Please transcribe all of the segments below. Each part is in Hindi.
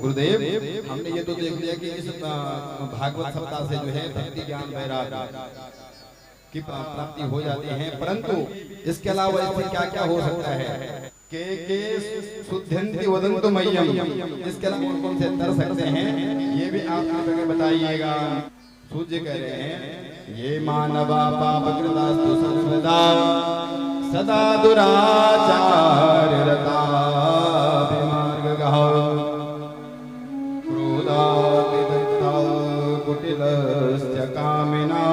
गुरुदेव हमने ये तो देख लिया कि इस भागवत सप्ताह से जो है भक्ति ज्ञान वैराग्य की प्राप्ति हो जाती है, परंतु इसके अलावा इससे क्या क्या हो सकता है? के शुद्धंति वदन्तु मह्यम, इसके अलावा कौन से तर सकते हैं ये भी आप कृपया बताइएगा। सूर्य कह रहे हैं ये मानवा पापकृतास्तु सर्वदा सदा दुराचार रता विमार्गः क्रोधातिदग्धा कुटिलस्य कामिना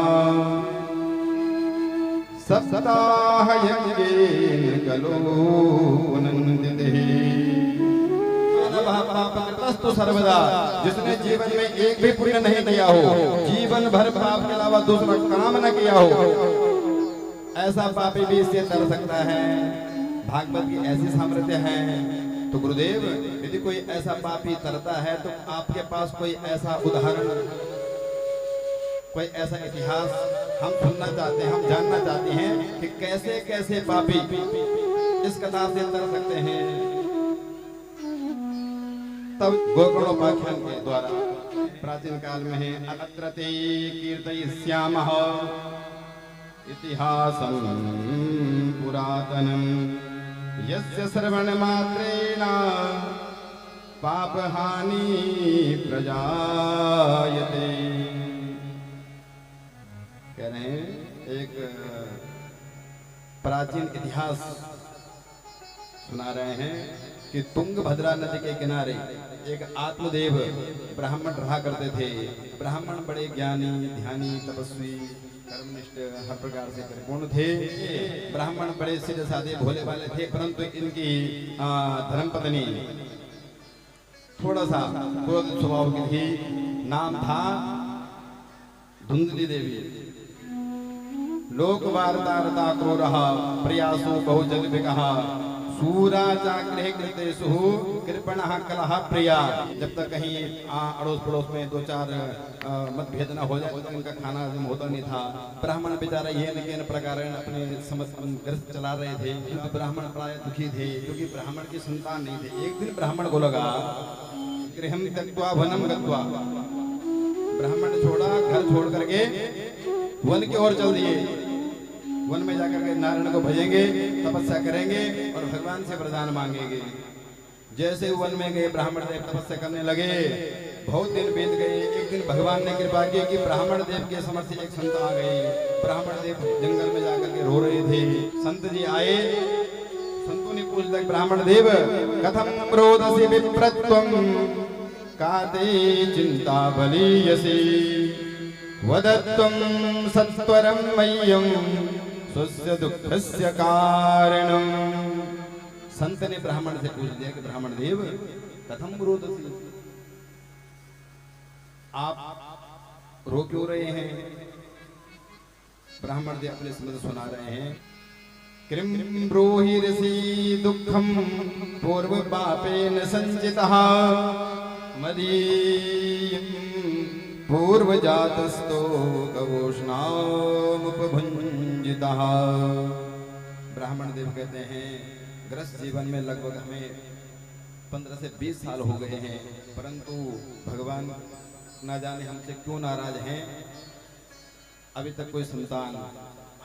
सप्ताह यज्ञेन खलु पुनन्दितिः। पापकृतस्तु सर्वदा, जिसने जीवन में एक भी पुण्य नहीं किया हो, जीवन भर पाप के अलावा दूसरा काम न किया हो, ऐसा पापी भी इससे तर सकता है। भागवत की ऐसी सामर्थ्य है। तो गुरुदेव यदि कोई ऐसा पापी तरता है तो आपके पास कोई ऐसा उदाहरण, कोई ऐसा इतिहास हम सुनना चाहते हैं, हम जानना चाहते हैं कि कैसे कैसे पापी इस कथा से तर सकते हैं। तब गोकर्णोपाख्यान के द्वारा प्राचीन काल में है अत्रते कीर्तयिष्यामः इतिहासं पुरातनं यस्य श्रवणमात्रेण पापहानि प्रजायते। कह रहे हैं एक प्राचीन इतिहास सुना रहे हैं कि तुंगभद्रा नदी के किनारे एक आत्मदेव ब्राह्मण रहा करते थे। ब्राह्मण बड़े ज्ञानी, ध्यानी, तपस्वी, कर्मनिष्ठ, हर प्रकार से परिपूर्ण थे। ब्राह्मण बड़े सीधे साधे भोले वाले थे, परंतु इनकी धर्मपत्नी थोड़ा सा क्रोध स्वभाव की थी। नाम था धुंधली देवी। लोक वार्ता क्रूरः प्रयासो बहुजन विकः सूरा चाग्रह कृतेषु कृपणः कलह प्रिया। जब तक कहीं अड़ोस पड़ोस में दो चार मतभेद न हो जाए तो इनका खाना होता नहीं था। ब्राह्मण बेचारा ये न प्रकार अपने ग्रस्त चला रहे थे, किंतु ब्राह्मण प्राय दुखी थे क्योंकि ब्राह्मण की संतान नहीं थे। एक दिन ब्राह्मण को लगा गृहं त्यक्त्वा वनं गत्वा, ब्राह्मण ने छोड़ा, घर छोड़ करके वन की ओर चल दिए। वन में जाकर के नारायण को भजेंगे, तपस्या करेंगे और भगवान से वरदान मांगेंगे। जैसे वन में गए ब्राह्मण देव तपस्या करने लगे। बहुत दिन बीत गए। एक दिन भगवान ने कृपा की कि ब्राह्मण देव के समर्थ से एक संत आ गए। ब्राह्मण देव जंगल में जाकर के रो रहे थे। संत जी आए, संतों ने पूछा ब्राह्मण देव कथम रोदसी विप्रत्वम काते चिंता बलीयसी वदत्वं सत्वरं मह्यं स्वस्य दुःखस्य कारणम। संत ने ब्राह्मण से पूछ लिया कि ब्राह्मण देव कथम रोदसी, आप रो क्यों रहे हैं? ब्राह्मण देव अपने समझ सुना रहे हैं। किं ब्रूहि ऋषि दुःखं पूर्व पापेन संचितः मदीयं पूर्वजातस्तो गवोष्णामुपभुञ्जितः। ब्राह्मण देव कहते हैं ग्रस्त जीवन में लगभग हमें 15 से 20 साल हो गए हैं, परंतु भगवान ना जाने हमसे क्यों नाराज हैं। अभी तक कोई संतान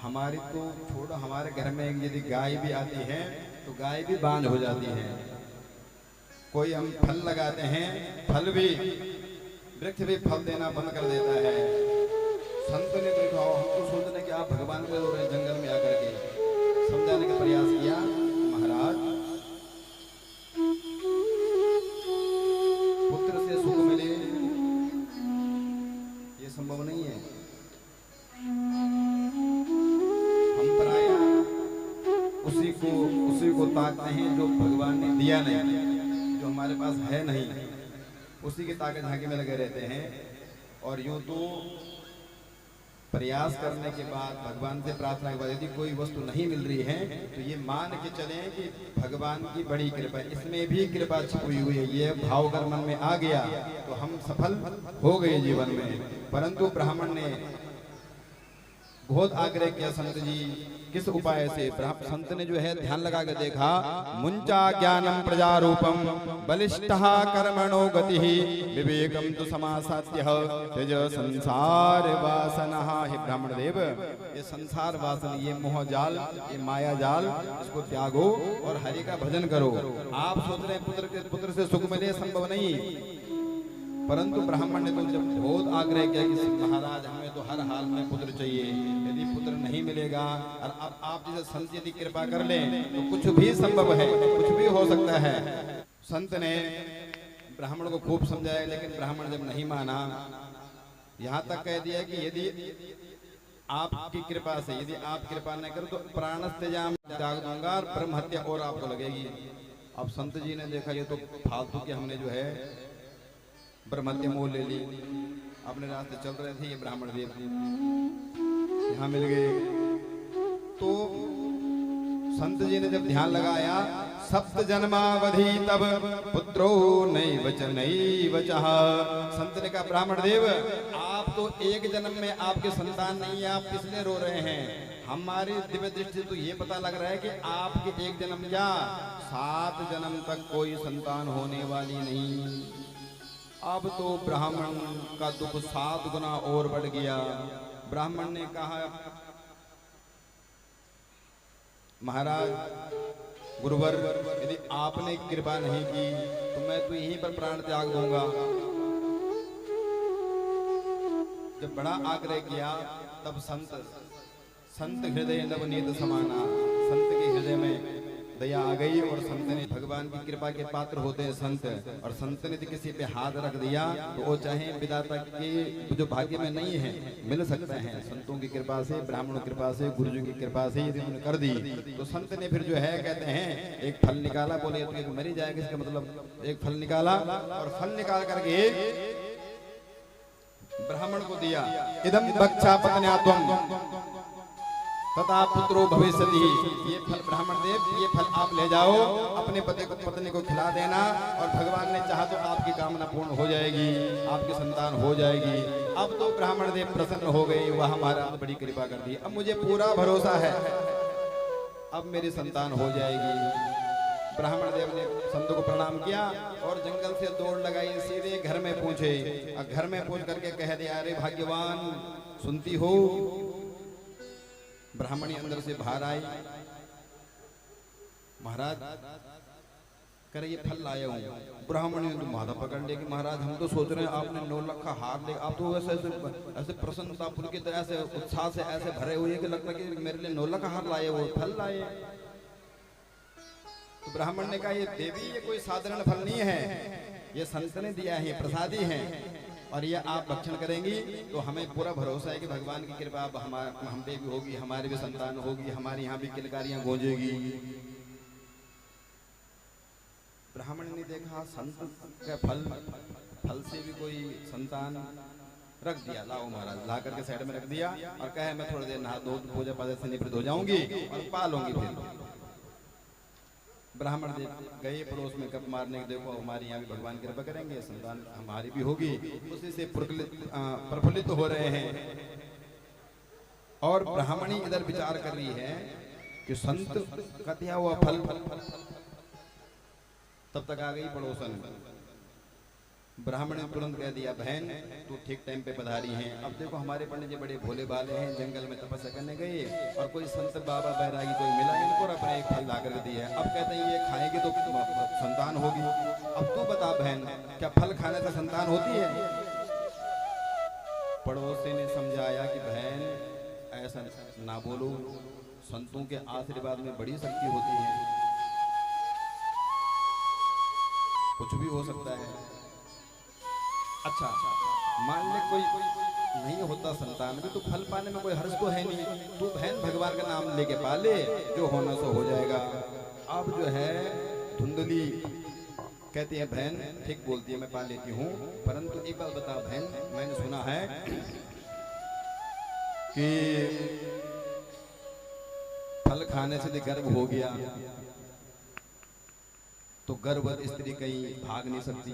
हमारी तो छोड़ो, हमारे घर में यदि गाय भी आती है तो गाय भी बांझ हो जाती है। कोई हम फल लगाते हैं, फल भी वृक्ष भी फल देना बंद कर देता है। संत ने देखा, हमको सोचने कि आप भगवान को रो रहे जंगल में आकर के समझाने का प्रयास किया। महाराज पुत्र से सुख मिले ये संभव नहीं है। हम प्राय उसी को ताकते हैं जो भगवान ने दिया नहीं, जो हमारे पास है नहीं, उसी की ताकत झांकी में लगे रहते हैं। और यूं तो प्रयास करने के बाद, भगवान से प्रार्थना के बाद यदि कोई वस्तु नहीं मिल रही है तो ये मान के चलें कि भगवान की बड़ी कृपा, इसमें भी कृपा छुपी हुई है। ये भाव अगर मन में आ गया तो हम सफल हो गए जीवन में। परंतु ब्राह्मण ने बहुत आग्रह किया संत जी, किस उपाय से? संत ने जो है ध्यान लगा के देखा, मुंचा ज्ञानम प्रजारूपम बलिष्ठः कर्मणो गतिः विवेकम तु समासात्यः त्यज संसार वासनः। हे ब्राह्मण देव, ये संसार वासन, ये मोह जाल, ये माया जाल, इसको त्यागो और हरि का भजन करो। आप सोच रहे पुत्र से सुख मिले, संभव नहीं। परंतु ब्राह्मण ने तो जब बहुत आग्रह किया कि महाराज हमें तो हर हाल में पुत्र चाहिए, यदि पुत्र नहीं मिलेगा और अब आप जैसे संत यदि कृपा कर लें तो कुछ भी संभव है, कुछ भी हो सकता है। संत ने ब्राह्मण को खूब समझाया, लेकिन ब्राह्मण जब नहीं माना, यहाँ तक कह दिया कि यदि आपकी कृपा से, यदि आप कृपा न करो तो प्राणस्त्यजाम त्याग दूंगा और ब्रह्म हत्या और आपको लगेगी। अब संत जी ने देखा ये तो फालतू के हमने जो है ब्रह्मत्य मोल ले ली। अपने रास्ते चल रहे थे, ये ब्राह्मण देव यहाँ मिल गए। तो संत जी ने जब ध्यान लगाया, सप्त जन्मावधि तब पुत्रो नहीं वचन नहीं वचः। संत ने कहा ब्राह्मण देव, आप तो एक जन्म में आपके संतान नहीं है, आप किसलिए रो रहे हैं? हमारी दिव्य दृष्टि से तो ये पता लग रहा है कि आपके एक जन्म या 7 जन्म तक कोई संतान होने वाली नहीं। अब तो ब्राह्मण का दुख 7 गुना और बढ़ गया। ब्राह्मण ने कहा महाराज गुरुवर, यदि आपने कृपा नहीं की तो मैं तो यहीं पर प्राण त्याग दूंगा। जब बड़ा आग्रह किया तब संत हृदय नवनीत समाना, संत के हृदय में दया आ गई और संत ने, भगवान की कृपा के पात्र होते हैं संत, और संत ने किसी पे हाथ रख दिया तो वो चाहे विधाता के जो भाग्य में नहीं है मिल सकते हैं। संतों की कृपा से, ब्राह्मणों की कृपा से, गुरु जी की कृपा से यदि उन्होंने कर दी तो संत ने फिर जो है कहते हैं एक फल निकाला, बोले तो एक मरी जाएगा, इसका मतलब एक फल निकाला और फल निकाल करके ब्राह्मण को दिया। इदम बक्षा पत्न्यात्वम तथा पुत्रो भविष्यति। ये फल ब्राह्मण देव, ये फल आप ले जाओ, अपने पति को पत्नी को खिला देना और भगवान ने चाहा तो आपकी कामना पूर्ण हो जाएगी, आपकी संतान हो जाएगी। अब तो ब्राह्मण देव प्रसन्न हो गए, वह हमारा बड़ी कृपा कर दी, अब मुझे पूरा भरोसा है, अब मेरी संतान हो जाएगी। ब्राह्मण देव ने संत को प्रणाम किया और जंगल से दौड़ लगाई, सीधे घर में पहुंचे और घर में पहुंच करके कह दिया, अरे भाग्यवान सुनती हो? ब्राह्मणी अंदर से बाहर आई, महाराज करे ये फल लाया हूँ। ब्राह्मणी ने तो माथा पकड़ लिया कि महाराज हम तो सोच रहे हैं आपने 9 लाख का हार ले, आप तो ऐसे प्रसन्नता पुलकित, ऐसे उत्साह से ऐसे भरे हुए कि लगता कि मेरे लिए 9 लाख का हार लाए, वो फल लाए। तो ब्राह्मण ने कहा ये देवी, ये कोई साधारण फल नहीं है, ये संत ने दिया है, प्रसादी है और ये आप भक्षण करेंगी तो हमें पूरा भरोसा है कि भगवान की कृपा हम पे भी होगी, हमारी भी संतान होगी, हमारे यहाँ भी किलकारियां गूंजेगी। ब्राह्मण ने देखा संत का फल से भी कोई संतान, रख दिया, लाओ महाराज, ला करके साइड में रख दिया और कहे मैं थोड़ी देर नहा धो पूजा पाजा से निवृत्त हो जाऊंगी और पालूंगी। फिर ब्राह्मण गए पड़ोस में कप मारने, देखो हमारे यहाँ भी भगवान कृपा करेंगे, संतान हमारी भी होगी, उसी से प्रफुल्लित हो रहे हैं। और ब्राह्मणी इधर विचार कर रही है कि संत का दिया हुआ फल, तब तक आ गई पड़ोसन। ब्राह्मण ने तुरंत कह दिया, बहन तू ठीक टाइम पे पधारी हैं। अब देखो हमारे पंडित जी बड़े भोले भाले हैं, जंगल में तपस्या करने गए और कोई संत बाबा बैरागी कोई मिला, इनको अपने एक फल ला कर दिया है। अब कहते हैं ये खाएंगे तो संतान होगी। अब तू बता बहन, क्या फल खाने से संतान होती है? पड़ोसी ने समझाया कि बहन ऐसा ना बोलो, संतों के आशीर्वाद में बड़ी शक्ति होती है, कुछ भी हो सकता है। अच्छा मान ले कोई नहीं होता संतान भी, तो फल पाने में कोई हर्ष तो है नहीं, तू बहन भगवान का नाम लेके पाले, जो होना सो हो जाएगा। अब जो है धुंधली कहती है, बहन ठीक बोलती है, मैं पा लेती हूँ, परंतु एक बात बता बहन, मैंने सुना है कि फल खाने से गर्भ हो गया तो गर्भवती स्त्री कहीं भाग नहीं सकती,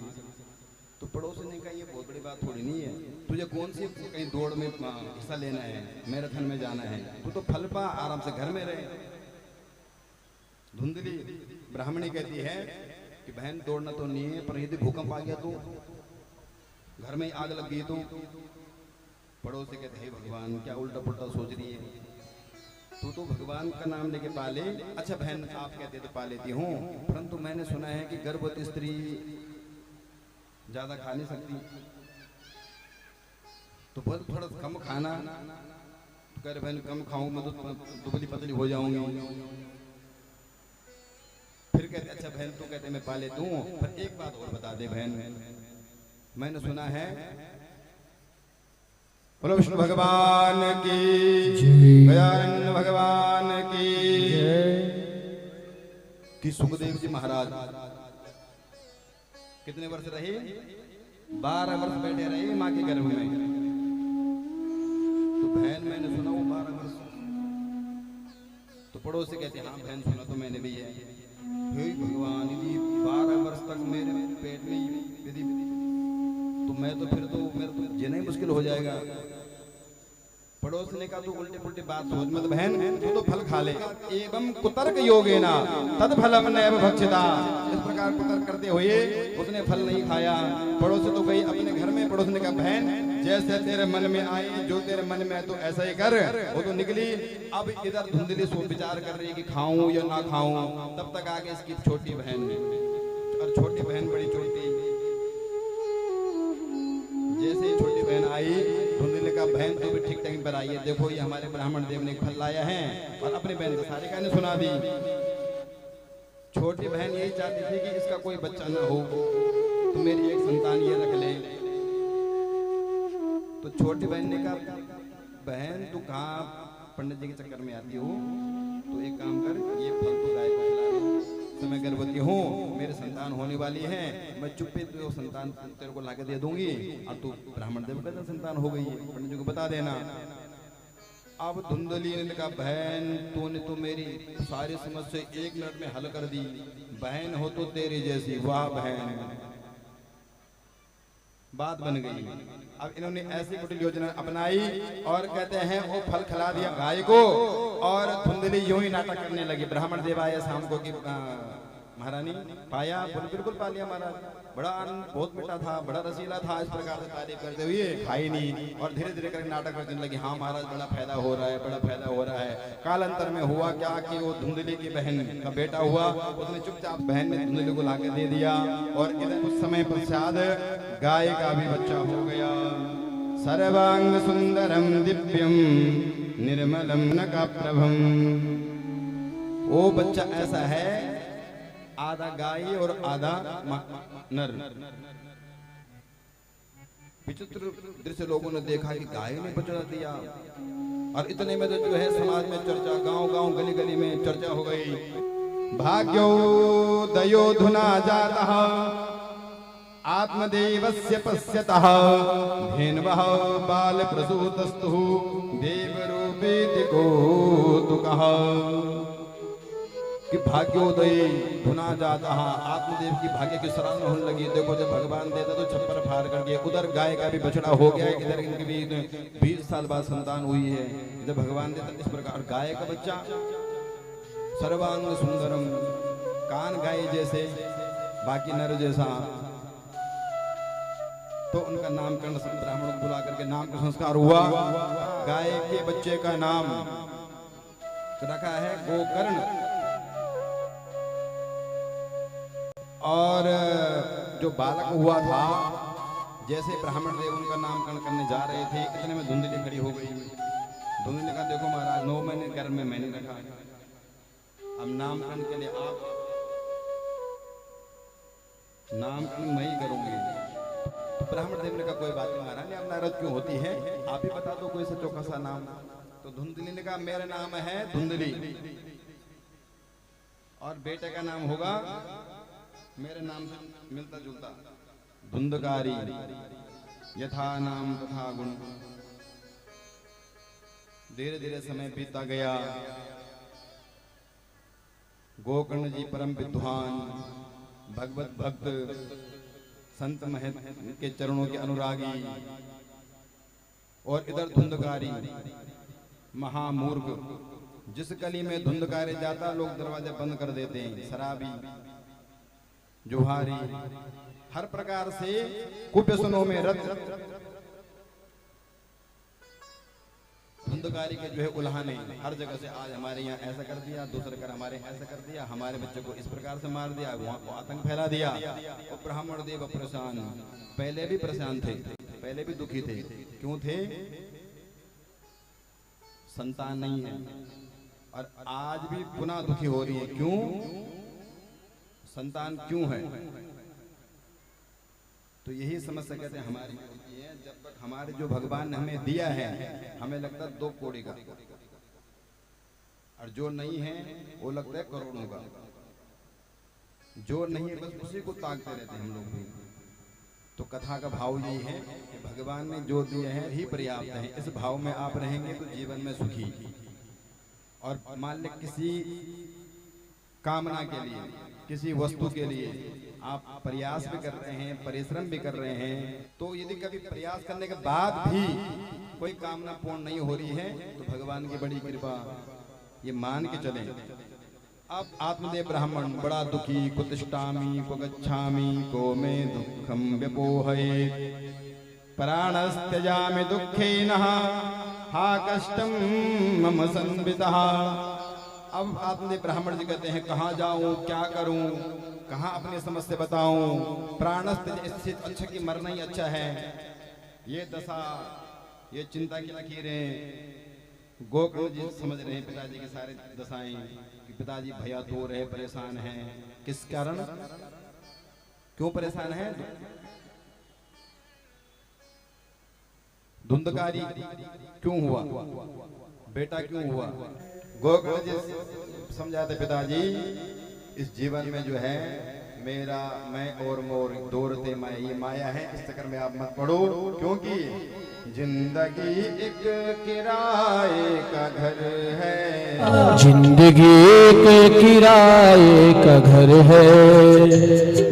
तो पड़ोसी ने कहा ये बहुत बड़ी बात थोड़ी नहीं है, तुझे कौन सी कहीं दौड़ में हिस्सा लेना है, मैराथन में जाना है, तू तो फल पा, आराम से घर में रहे। धुंधली ब्राह्मणी कहती है कि बहन दौड़ना तो नहीं है, पर यदि भूकंप आ गया तो, घर में आग लग गई तो। पड़ोसी कहते हैं भगवान क्या उल्टा पुल्टा सोच रही है, तू तो भगवान का नाम लेके पाले। अच्छा बहन आप कहते तो पा लेती हूँ, परंतु मैंने सुना है कि गर्भवती स्त्री ज्यादा खा नहीं सकती, तो बहुत थोड़ा कम खाना। तो कह रहे बहन कम खाऊं मैं तो दुबली पतली हो जाऊंगी। फिर कहते अच्छा बहन तू कहते मैं पा लेती हूँ, पर एक बात और बता दे बहन, मैंने सुना है बोलो विष्णु भगवान की, गजानन भगवान की, कि सुखदेव जी महाराज कितने वर्ष रहे, 12 वर्ष बैठे रहे माँ के गर्भ में। तो बहन मैंने सुना वो 12 वर्ष। तो पड़ोसी कहते हाँ बहन सुना तो मैंने भी है। हे भगवान यदि 12 वर्ष तक मेरे पेट में यदि तो मैं तो फिर तो मेरा तो जीना ही मुश्किल हो जाएगा। पड़ोस ने कहा तू उल्टी पुल्टी बात सोच मत बहन, तू तो फल खा ले। एवं कुतर्क योगेना तद फलम नैव भक्षिता, इस प्रकार कुतर्क करते हुए उसने फल नहीं खाया। पड़ोस तो गई अपने घर में। पड़ोस ने कहा बहन जैसे तेरे मन में आए, जो तेरे मन में है तो ऐसा ही कर। वो तो निकली। अब इधर धुंधली सो विचार कर रही है कि खाऊं या ना खाऊं। तब तक आगे इसकी छोटी बहन, और छोटी बहन बड़ी छोटी। जैसे ही छोटी बहन आई, धुंधली का बहन तो भी ठीक टाइम पर आई है, देखो ये हमारे ब्राह्मण देव ने फल लाया है, और अपनी बहन को सारी कहानी सुना दी। छोटी बहन यही चाहती थी कि इसका कोई बच्चा ना हो, तो मेरी एक संतान ये रख ले। तो छोटी बहन ने कहा बहन तू कहाँ पंडित जी के चक्कर में आती हो, तो एक काम कर ये फल तो गाय को खिला दे, तो मैं गर्भवती हूँ, मेरी संतान होने वाली है, मैं चुप्पे तो संतान तेरे को लाके दे दूंगी, और तू ब्राह्मण देव का संतान हो गई है, पंडित जी को बता देना। अब धुंधली ने कहा बहन तूने तो मेरी सारी समस्या 1 मिनट में हल कर दी, बहन हो तो तेरी जैसी, वाह बहन, बात बन गई। अब इन्होंने ऐसी कुटिल योजना अपनाई, और कहते हैं वो फल खिला दिया गाय को, और धुंधली यूं ही नाटक करने लगी। ब्राह्मण देव आया शाम को कि महारानी पाया, बिल्कुल पा लिया महाराज, बड़ा आनंद, बहुत मीठा था, बड़ा रसीला था, इस प्रकार से तारीफ करते हुए खाई नहीं, और धीरे धीरे करके नाटक करने लगी। हाँ महाराज बड़ा फायदा हो रहा है, बड़ा फायदा हो रहा है। कालांतर में हुआ क्या कि वो धुंधली की बहन का बेटा हुआ, उसने चुपचाप बहन ने धुंधली को लाके दे दिया, और इधर कुछ समय पश्चात गाय का भी बच्चा हो गया। सर्वांग सुंदरम दिव्यम निर्मलम नकाप्रभम। वो बच्चा ऐसा है आधा गाय और आधा नर। विचित्र दृश्य लोगों ने देखा कि गाय ने बच्चा दिया, और इतने में तो जो है समाज में चर्चा, गांव-गांव गली-गली में चर्चा हो गई। भाग्योदयो धुना जातः आत्मदेवस्य पश्यतः धेनवः बालप्रसूतस्तु देवरूपेति कौतुकः। कि भाग्योदय धुना जाता, आत्मदेव की भाग्य की सराहना होने लगी। देखो जब भगवान देता तो छप्पर फाड़ कर दिया, उधर गाय का भी बछड़ा हो गया, इधर इनकी भी 20 साल बाद संतान हुई है। जब भगवान देता इस प्रकार गाय का बच्चा सर्वांग सुंदरम, कान गाय जैसे, बाकी नर जैसा। तो उनका नामकरण ब्राह्मणों को बुला करके नाम का संस्कार हुआ। गाय के बच्चे का नाम रखा है गोकर्ण। और जो बालक हुआ था, जैसे ब्राह्मण देव उनका नामकरण करने जा रहे थे, इतने में धुंधली खड़ी हो गई। धुंधली ने कहा देखो महाराज 9 महीने गर्भ में मैंने रखा, अब नामकरण के लिए आप नामकरण मैं ही करूंगी। तो ब्राह्मण देव ने कहा कोई बात नहीं महाराज, आप नाराज क्यों होती है, आप ही बता दो कोई सा चौका सा नाम। तो धुंधली ने कहा मेरा नाम है धुंधली, और बेटे का नाम होगा मेरे नाम से मिलता जुलता धुंधकारी, यथा नाम तथा गुण। धीरे धीरे समय बीता गया। गोकर्ण जी परम विद्वान भगवत भक्त संत महत के चरणों के अनुरागी, और इधर धुंधकारी महामूर्ख, जिस गली में धुंधकारे जाता लोग दरवाजे बंद कर देते हैं, शराबी, जुहारी, हर प्रकार से कुव्यसनों में रत, धुंधकारी के जो है उल्हाने हर जगह से, आज हमारे यहाँ ऐसा कर दिया, दूसरे कर हमारे ऐसा कर दिया, हमारे बच्चे को इस प्रकार से मार दिया, वहां को आतंक फैला दिया। और ब्राह्मण देव परेशान, पहले भी परेशान थे, पहले भी दुखी थे। क्यों थे? संतान नहीं है, और आज भी पुनः दुखी हो रही है। क्यों? संतान क्यों है? तो यही समस्या कहते हैं हमारी होती है। जब तक हमारे जो भगवान ने हमें दिया है, हमें लगता है 2 कौड़ी का, और जो नहीं है वो लगता है करोड़ों का। जो नहीं है बस उसी को ताकते रहते हैं हम लोग भी। तो कथा का भाव यही है कि भगवान ने जो दिए हैं ही पर्याप्त है। इस भाव में आप रहेंगे तो जीवन में सुखी। और मान लें किसी कामना के लिए, किसी वस्तु के लिए आप प्रयास भी कर रहे हैं, परिश्रम भी कर रहे हैं, तो यदि कभी प्रयास करने के बाद भी कोई कामना पूर्ण नहीं हो रही है तो भगवान की बड़ी कृपा, ये मान के चलें। अब आत्मदेव ब्राह्मण बड़ा दुखी, कुतिष्ठामि को गच्छामि को मे दुःखं व्यपोहयेत्, प्राणस्त्यजामि दुःखेनः हा कष्टं मम संवितः। अब आत्मदेव ब्राह्मण जी कहते हैं, कहाँ जाऊं, क्या करूं, कहाँ अपनी समस्या बताऊं, प्राणस्त्य स्थित, अच्छा कि मरना ही अच्छा है, ये दशा, ये चिंता की लकीरें। गोकुल जी समझ रहे हैं पिताजी की सारी दशाएं कि पिताजी भैया तो रहे, परेशान हैं। किस कारण, क्यों परेशान है? धुंधकारी क्यों हुआ, बेटा क्यों हुआ? गोकुल जी समझाते, पिताजी इस जीवन में जो है मेरा मैं और मोर दौड़ते माया, ये माया है, इस चक्कर में आप मत पड़ो। क्योंकि जिंदगी एक किराए का घर है, जिंदगी एक किराए का घर है,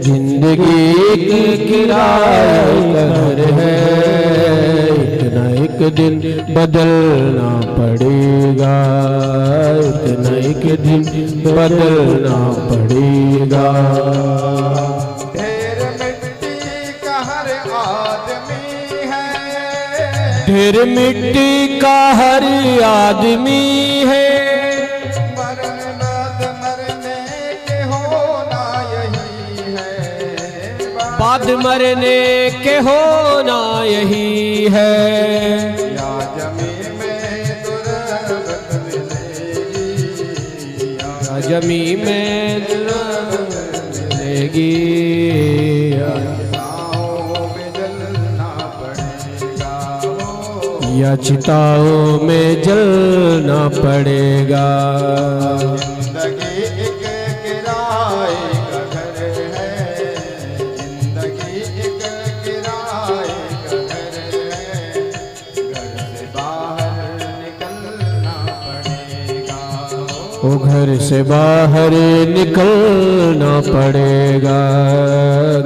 जिंदगी एक किराए का घर है, एक न एक दिन बदलना पड़ेगा, एक न एक दिन बदलना पड़ेगा। ढेर मिट्टी का हर आदमी है, ढेर मिट्टी का हर आदमी है, मरने बाद मरने के होना यही है, बाद मरने के होना यही है। या जमी में तुरबत मिलेगी, या जमी में मिलेगी, चिताओं में जलना पड़ेगा, या चिताओं में जलना पड़ेगा। जिंदगी एक किराए का घर है, जिंदगी एक किराए का घर है, घर से बाहर निकलना पड़ेगा, वो घर से बाहर निकलना पड़ेगा,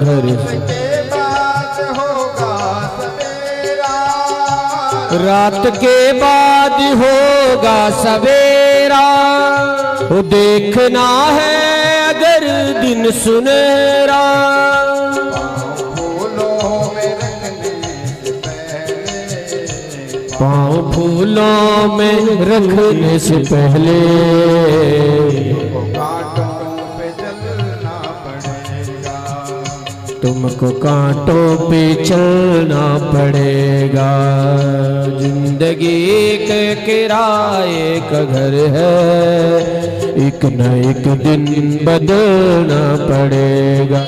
घर से के बाद होगा सवेरा, रात के बाद होगा सवेरा, वो देखना है अगर दिन सुनहरा, फूलों में रखने से पहले, पाँव फूलों में रखने से पहले, कांटों पे चलना पड़ेगा, तुमको कांटों पे चलना पड़ेगा। जिंदगी एक किराए का घर है, एक न एक दिन बदलना पड़ेगा।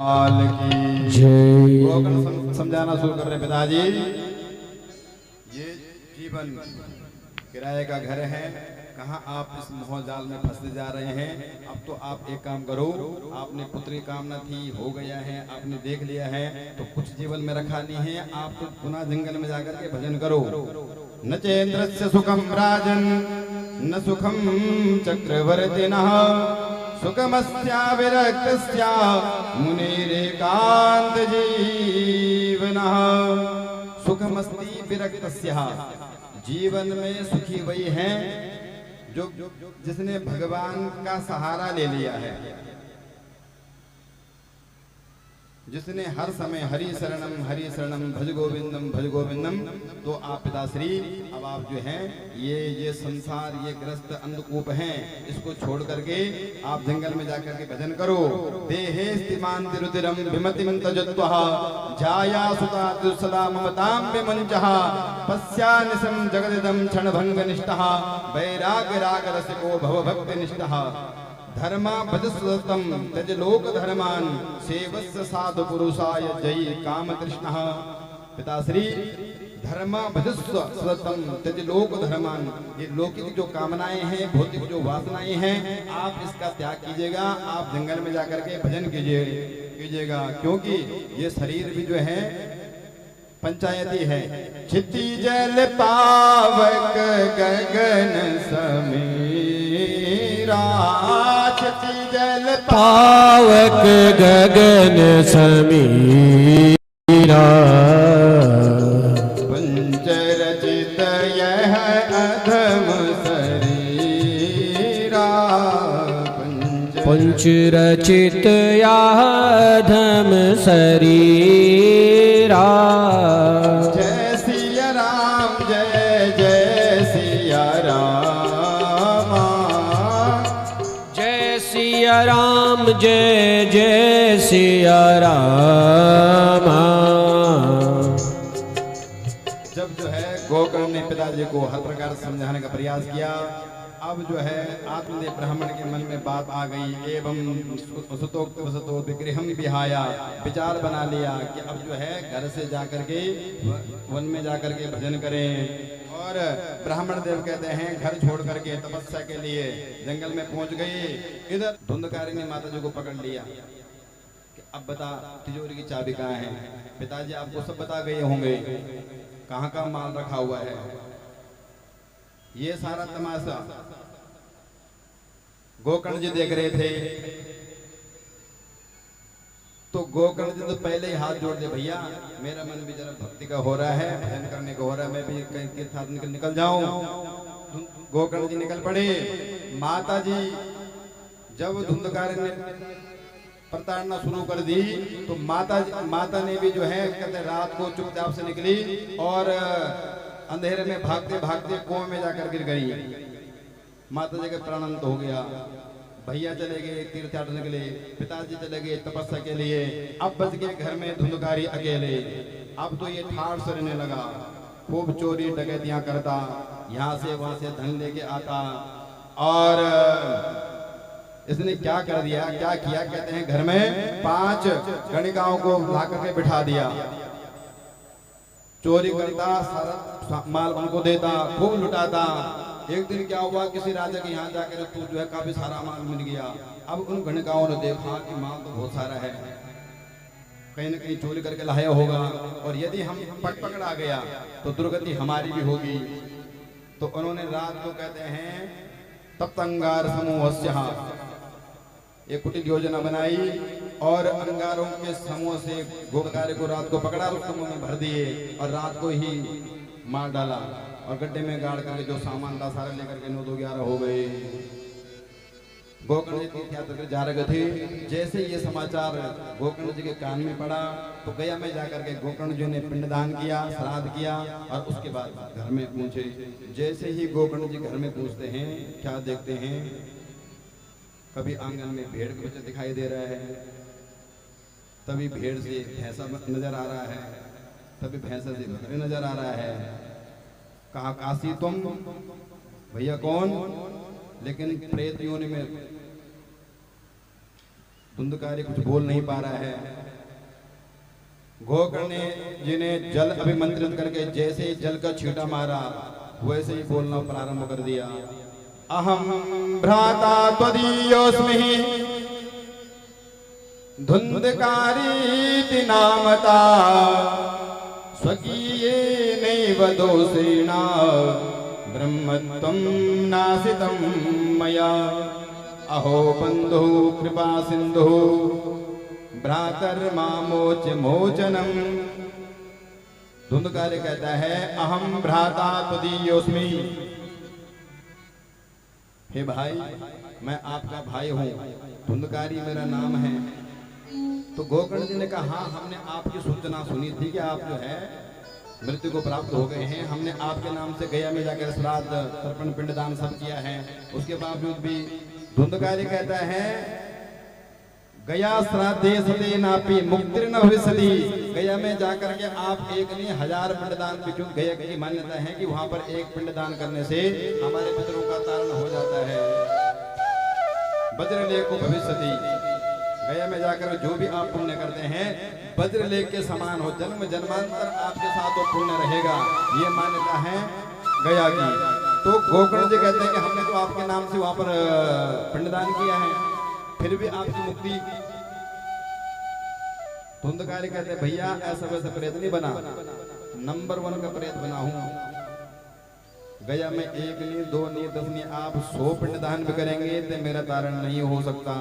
लाल की जय। गोकर्ण समझाना शुरू कर रहे पिताजी। ये जीवन किराए का घर है, कहाँ आप इस मोह जाल में फंसते जा रहे हैं। अब तो आप एक काम करो, आपने पुत्री कामना थी, हो गया है, आपने देख लिया है, तो कुछ जीवन में रखा नहीं है। आप तो पुनः जंगल में जाकर के भजन करो। न चेन्द्रस्य सुखम राजन न सुखम चक्रवर्तिनः सुखमस्या विरक्तस्या मुनिरेकांत जीवनः। सुखमस्ति विरक्तस्या, जीवन में सुखी वही है जो जिसने भगवान का सहारा ले लिया है, जिसने हर समय हरि शरणम भज गोविंदम। तो आप पिताश्री अब आप जो हैं ये संसार, ये ग्रस्त अंधकूप हैं, इसको छोड़ करके आप जंगल में जाकर के भजन करो। देहे स्तिमान तिरुतिरम विमतिम तजत्वः जाया सुता दुसला ममताम विमंचः पस्या निसम जगदिदम क्षणभंग निष्ठः वैराग राग रसिको भव भक्ति निष्ठः धर्मा भजस्वतम तज लोक धर्मान सेवस्य साधु पुरुषाय जय काम कृष्णः। पिताश्री धर्मा भजस्वतम तज लोक धर्मान, ये लौकिक जो कामनाएं हैं, भौतिक जो वासनाएं हैं, आप इसका त्याग कीजिएगा। आप जंगल में जाकर के भजन कीजिएगा, क्योंकि ये शरीर भी जो है पंचायती है। क्षिति जल पावक गगन समीरा, क्षिति जल पावक गगन समीरा पंचरचित यह अधम शरीरा। पंचरचित यह अधम शरीरा। जय सिया राम जय जय सिया राम, जय सिया राम जय जय सिया राम। जब जो है गोकर्ण ने पिताजी को हर प्रकार से समझाने का प्रयास किया, अब जो है आत्मदेव ब्राह्मण के मन में बात आ गई। एवं सुतोक्त वसतो विग्रहम विहाया, विचार बना लिया कि अब जो है घर से जाकर के वन में जाकर के भजन करें। और ब्राह्मण देव कहते हैं घर छोड़ करके तपस्या के लिए जंगल में पहुंच गए। इधर धुंधकारी ने माता जी को पकड़ लिया कि अब बता तिजोरी की चाबी कहाँ है। पिताजी आपको सब बता गए होंगे कहाँ कहाँ माल रखा हुआ है। ये सारा तमाशा गोकर्ण जी देख रहे थे। तो गोकर्ण जी तो पहले ही हाथ जोड़ दे, भैया मेरा मन भी जरा भक्ति का हो रहा है, भजन करने को हो रहा है, मैं भी कहीं के साथ निकल जाऊं। गोकर्ण जी निकल पड़े। माता जी जब धुंधकार ने प्रताड़ना शुरू कर दी तो माता ने भी जो है कहते रात को चुपचाप से निकली और अंधेरे में भागते भागते कुएं में जाकर गिर गई। माता जी का प्राणांत हो गया। भैया चले गए तीर्थयात्रा के लिए, पिताजी चले गए तपस्या के लिए। अब बच गए घर में धुंधकारी अकेले। अब तो ये ठाठ से रहने लगा, खूब चोरी डकैतियां करता, यहाँ से वहां से धन लेके आता। और इसने क्या कर दिया, क्या किया, कहते हैं घर में 5 गणिकाओं को ला करके बिठा दिया। चोरी करता, सारा माल उनको देता, खूब लुटाता। एक दिन क्या हुआ, किसी राजा के यहाँ जाकर तो जो है काफी सारा माल मिल गया। अब उन गणिकाओं ने देखा कि माल तो बहुत सारा है, कहीं न कहीं चोरी करके लाया होगा, और यदि हम पकड़ा गया तो दुर्गति हमारी भी होगी। तो उन्होंने रात को कहते हैं तप्तंगार समूहस्यः, एक कुटिल योजना बनाई और अंगारों के समूह से गोपकार्य को रात को पकड़ा, उस समूह में भर दिए और रात को ही मार डाला और गड्ढे में गाड़ करके जो सामान था सारा लेकर के 9-2-11 हो गए। गोकर्ण जी तीर्थयात्रा कर जा रहे थे। जैसे ये समाचार गोकर्ण जी के कान में पड़ा तो गया में जाकर के गोकर्ण जी ने पिंडदान किया, श्राद्ध किया और उसके बाद घर में पहुंचे। जैसे ही गोकर्ण जी घर में पहुंचते हैं क्या देखते हैं, कभी आंगन में भेड़ का बच्चा दिखाई दे रहा है, तभी भेड़ से भैंसा नजर आ रहा है, तभी भैंसा से बकरी नजर आ रहा है। कहा काशी तुम, भैया कौन? लेकिन प्रेत योनि में धुंधकारी कुछ बोल नहीं पा रहा है। गोकर्ण जी ने जल अभिमंत्रित करके जैसे ही जल का छींटा मारा वैसे ही बोलना प्रारंभ कर दिया। अहम भ्राता त्वदीयोऽस्मि धुंधकारीति नामता स्वकीयेनैव दोषेण ब्रह्मत्वं नासितं मया। अहो बंधु कृपा सिंधु भ्रातर्मामोच मोचनम। धुंधकारी कहता है अहम भ्राता त्वदीयोऽस्मि, हे भाई मैं आपका भाई हूं, धुंधकारी मेरा नाम है। तो गोकर्ण जी ने कहा हाँ हमने आपकी सूचना सुनी थी कि आप जो है मृत्यु को प्राप्त हो गए हैं। हमने आपके नाम से गया में जाकर श्राद्ध तर्पण पिंडदान सब किया है। उसके बावजूद भी धुंधकारी कहता है गया श्राद्धे सते नापी मुक्तिर्न भविष्यति। गया में जाकर के आप एक नहीं 1000 पिंडदान भी, क्योंकि गया की मान्यता है कि वहां पर एक पिंडदान करने से हमारे पितरों का तारण हो जाता है। वज्रलेख को भविष्यति, गया में जाकर जो भी आप पुण्य करते हैं वज्रलेख के समान हो, जन्म जन्मांतर आपके साथ वो पुण्य रहेगा, ये मान्यता है गया की। तो गोकर्ण जी कहते हैं कि हमने तो आपके नाम से वहां पर पिंडदान किया है, फिर भी आपकी मुक्ति। धुंधकारी कहते हैं भैया ऐसा वैसा प्रेत नहीं बना, नंबर 1 का प्रेत बना हूं। गया में 1 नहीं 2 नहीं 10 नहीं, आप 100 पिंडदान भी करेंगे तो मेरा तारण नहीं हो सकता।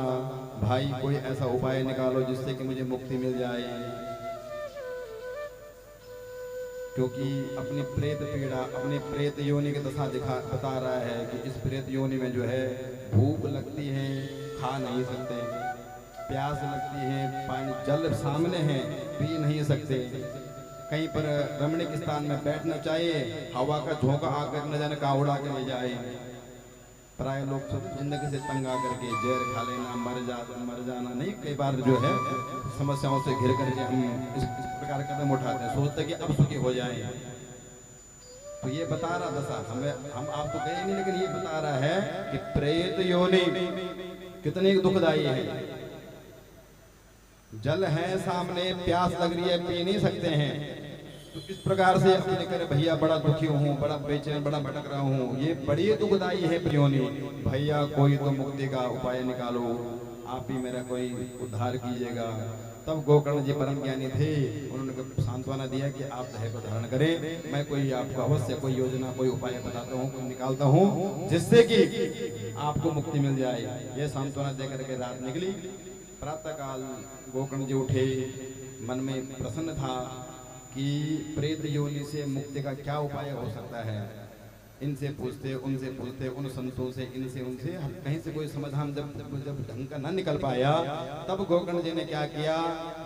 भाई कोई ऐसा उपाय निकालो जिससे कि मुझे मुक्ति मिल जाए, क्योंकि अपनी प्रेत पीड़ा, अपनी प्रेत योनि की दशा बता रहा है कि इस प्रेत योनि में जो है भूख लगती है, खा नहीं सकते, प्यास लगती है, पानी जल सामने है, पी नहीं सकते, कहीं पर रमणीक स्थान में बैठना चाहिए, हवा का झोंका आकर न जाने कहाँ उड़ा के ले जाए। प्राय लोग जिंदगी से तंग आकर के जहर खा लेना, मर जाना नहीं, कई बार जो है समस्याओं से घिर करके हम इस प्रकार कदम उठाते हैं, सोचते कि अब सुखी हो जाए। तो ये बता रहा दशा हम आप तो गए नहीं, लेकिन ये बता रहा है कि प्रेत योनि कितनी दुखदायी है। जल है सामने, प्यास लग रही है, पी नहीं सकते हैं। तो इस प्रकार से अपने करे भैया बड़ा दुखी हूँ, बड़ा बेचैन, बड़ा भटक रहा हूँ, ये बड़ी दुखदायी है योनि। भैया कोई तो मुक्ति का उपाय निकालो, आप ही मेरा कोई उद्धार कीजिएगा। तब गोकर्ण जी परम ज्ञानी थे, उन्होंने सांत्वना दिया कि आप देह को धारण करें, मैं कोई आपको अवश्य कोई योजना कोई उपाय बताता हूँ, कोई निकालता हूँ जिससे कि आपको मुक्ति मिल जाए। ये सांत्वना देकर के रात निकली। प्रातः काल गोकर्ण जी उठे, मन में प्रसन्न था कि प्रेत योनि से मुक्ति का क्या उपाय हो सकता है। इनसे पूछते, उनसे पूछते, उन संतों से, इनसे उनसे, कहीं से कोई समाधान जब ढंग का न निकल पाया, तब गोकर्ण जी ने क्या किया,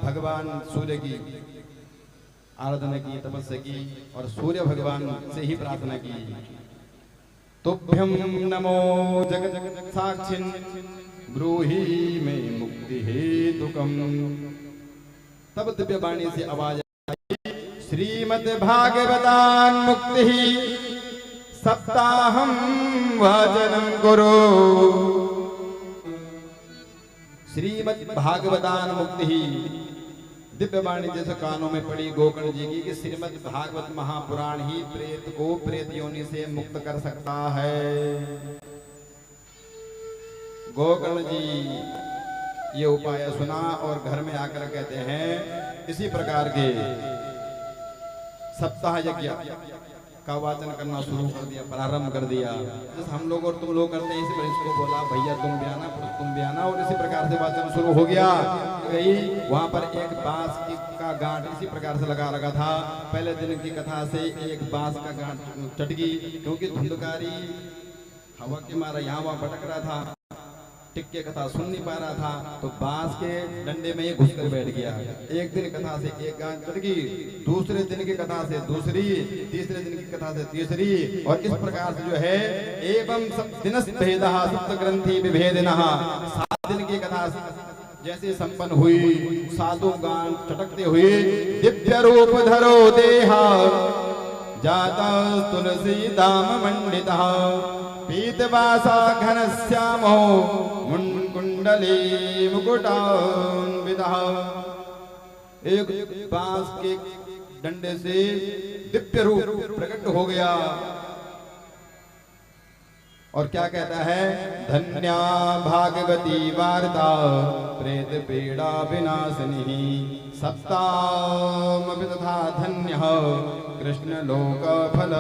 भगवान सूर्य की आराधना की, तपस्या की और सूर्य भगवान से ही प्रार्थना की। तुभ्यं नमो जगत साक्षिन् ब्रूहि मे मुक्ति हेतुकम्। तब दिव्य वाणी से आवाज आई, श्रीमद् भागवतान मुक्ति सप्ताहं वचनं गुरु। श्रीमद् भागवतान मुक्ति दिव्य वाणी जैसे कानों में पड़ी गोकर्ण जी की कि श्रीमद् भागवत महापुराण ही प्रेत को प्रेत योनि से मुक्त कर सकता है। गोकर्ण जी ये उपाय सुना और घर में आकर कहते हैं इसी प्रकार के सप्ताह यज्ञ का वाचन करना शुरू कर दिया, प्रारंभ कर दिया। जैसे हम लोग और तुम लोग करते हैं, इसी पर इसको बोला भैया तुम भी आना, तुम भी आना, और इसी प्रकार से वाचन शुरू हो गया। गई वहां पर एक बांस का गांठ इसी प्रकार से लगा था। पहले दिन की कथा से एक बांस का गांठ चट गई, क्योंकि धुंधकारी हवा के मारा यहाँ वहां भटक रहा था, टिक के कथा सुन नहीं पा रहा था, तो बांस के डंडे में ही घुस कर बैठ गया। एक दिन कथा से एक गांठ चढ़ गई, दूसरे दिन की कथा से दूसरी, तीसरे दिन की कथा से तीसरी, और इस प्रकार से जो है एवं दिनस भेदः सप्त ग्रंथि विभेदिनः। 7 दिन की कथा जैसे संपन्न हुई, 7 गांठ चटकते हुए दिव्य रूप धरो देहा जाता तुलसी दाम मंडितः। पीतवासा घनश्यामो मुंडकुंडली मुकुटान्वितः। एक बांस के डंडे से दिव्य रूप प्रकट हो गया और क्या कहता है, धन्या भागवती वार्ता प्रेत पीड़ा विनाशिनी सप्तामपि तथा धन्यः कृष्ण लोक फल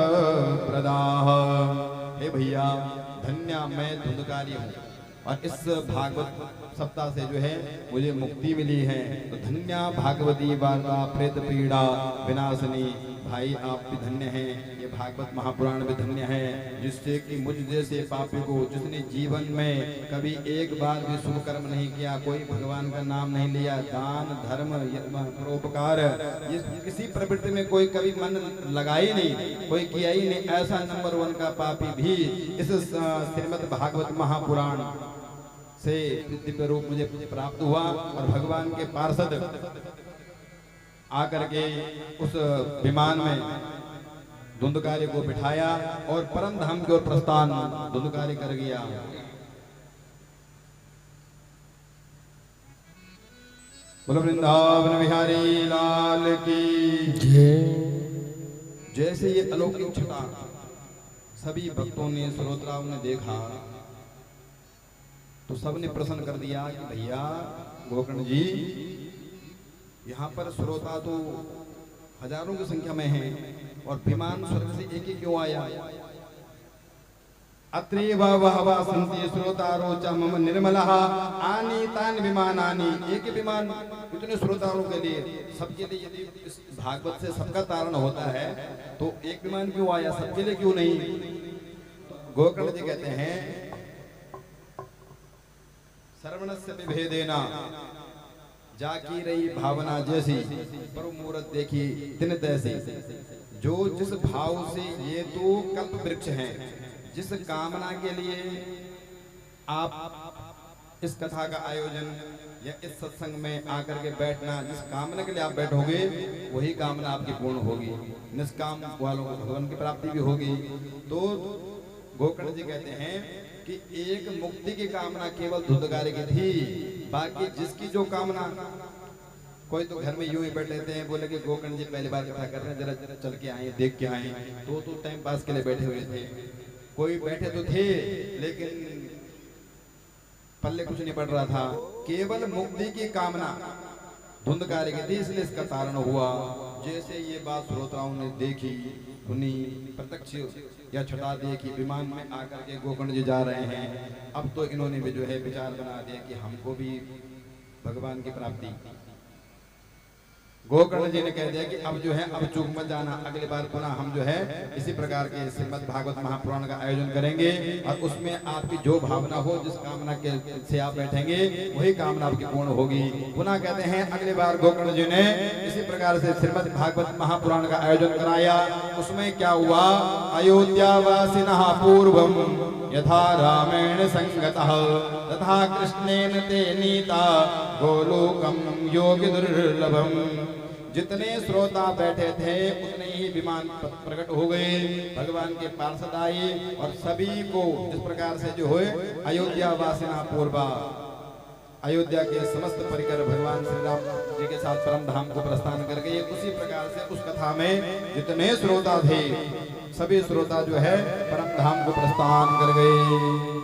प्रदाः। हे भैया, धन्या मैं धुंधकारी हूँ और इस भागवत सप्ताह से जो है मुझे मुक्ति मिली है। तो धन्या भागवती वार्ता प्रेत पीड़ा विनाशिनी। भाई आप भी धन्य हैं, ये भागवत महापुराण भी धन्य है, जिससे कि मुझ जैसे पापी को, जिसने जीवन में कभी एक बार भी शुभ कर्म नहीं किया, कोई भगवान का नाम नहीं लिया, दान धर्म परोपकार ये किसी प्रवृत्ति में कोई कभी मन लगा ही नहीं, कोई किया ही नहीं, ऐसा नंबर 1 का पापी भी इस श्रीमद् भागवत महापुराण से दिव्य रूप मुझे प्राप्त हुआ और भगवान के पार्षद आकर के उस विमान में धुंधकारी को बिठाया और परम धाम की ओर प्रस्थान धुंधकारी कर गया। बोलो वृंदावन बिहारी लाल की जय। जैसे ये अलौकिक छटा सभी भक्तों ने, श्रोताओं ने देखा तो सबने प्रसन्न कर दिया कि भैया गोकर्ण जी, यहाँ पर श्रोता तो हजारों की संख्या में हैं और विमान स्वर्ग से एक ही क्यों आया। अत्रैव बहवः सन्ति श्रोतारो च मम निर्मलः आनीतानि विमानानि। एक ही विमान इतने श्रोताओं के लिए, सबके लिए, यदि इस भागवत से सबका तारण होता है तो एक विमान क्यों आया, सबके लिए क्यों नहीं। गोकर्ण जी कहते हैं, श्रवणस्य विभेदेना जाकी रही भावना जैसी, पर मूरत देखी तिन तैसी। जो जिस भाव से, ये तो कल्प वृक्ष हैं, जिस कामना के लिए आप इस कथा का आयोजन या इस सत्संग में आकर के बैठना, जिस कामना के लिए आप बैठोगे वही कामना आपकी पूर्ण होगी, निष्काम वालों को भगवान की प्राप्ति भी होगी। तो गोकर्ण जी कहते हैं कि एक मुक्ति की कामना केवल धुंधकारी की थी, बाकी जिसकी जो कामना, कोई तो घर में यूं ही बैठे थे, बोले कि गोकर्ण जी पहली बार कथा कर रहे हैं, जरा चल के आए, देख के आए, तो टाइम पास के लिए बैठे हुए थे। कोई बैठे तो थे लेकिन पल्ले कुछ नहीं पड़ रहा था, केवल मुक्ति की कामना धुंधकारी की थी, इसलिए इसका तारण हुआ। जैसे ये बात श्रोताओं ने देखी, सुनी, प्रत्यक्ष या छटा देखी, विमान में आकर के गोकर्ण जी जा रहे हैं, अब तो इन्होंने भी जो है विचार बना दिया कि हमको भी भगवान की प्राप्ति। गोकर्ण जी ने कह दिया कि अब जो है, अब चूक मत जाना, अगली बार पुनः हम जो है इसी प्रकार के श्रीमद् भागवत महापुराण का आयोजन करेंगे और उसमें आपकी जो भावना हो, जिस कामना के से आप बैठेंगे वही कामना आपकी पूर्ण होगी। पुनः कहते हैं अगली बार गोकर्ण जी ने इसी प्रकार से श्रीमद् भागवत महापुराण का आयोजन कराया। उसमें क्या हुआ, अयोध्यावासिनः पूर्वम यथा रामेण संगतः तथा कृष्णेन ते नीता गोलोकम योगि दुर्लभम। जितने श्रोता बैठे थे उतने ही विमान प्रकट हो गए, भगवान के पार्षद आए और सभी को जिस प्रकार से जो है अयोध्या वासिना पूर्वा, अयोध्या के समस्त परिकर भगवान श्री राम जी के साथ परम धाम को प्रस्थान कर गए। उसी प्रकार से उस कथा में जितने श्रोता थे सभी श्रोता जो है परम धाम को प्रस्थान कर गए।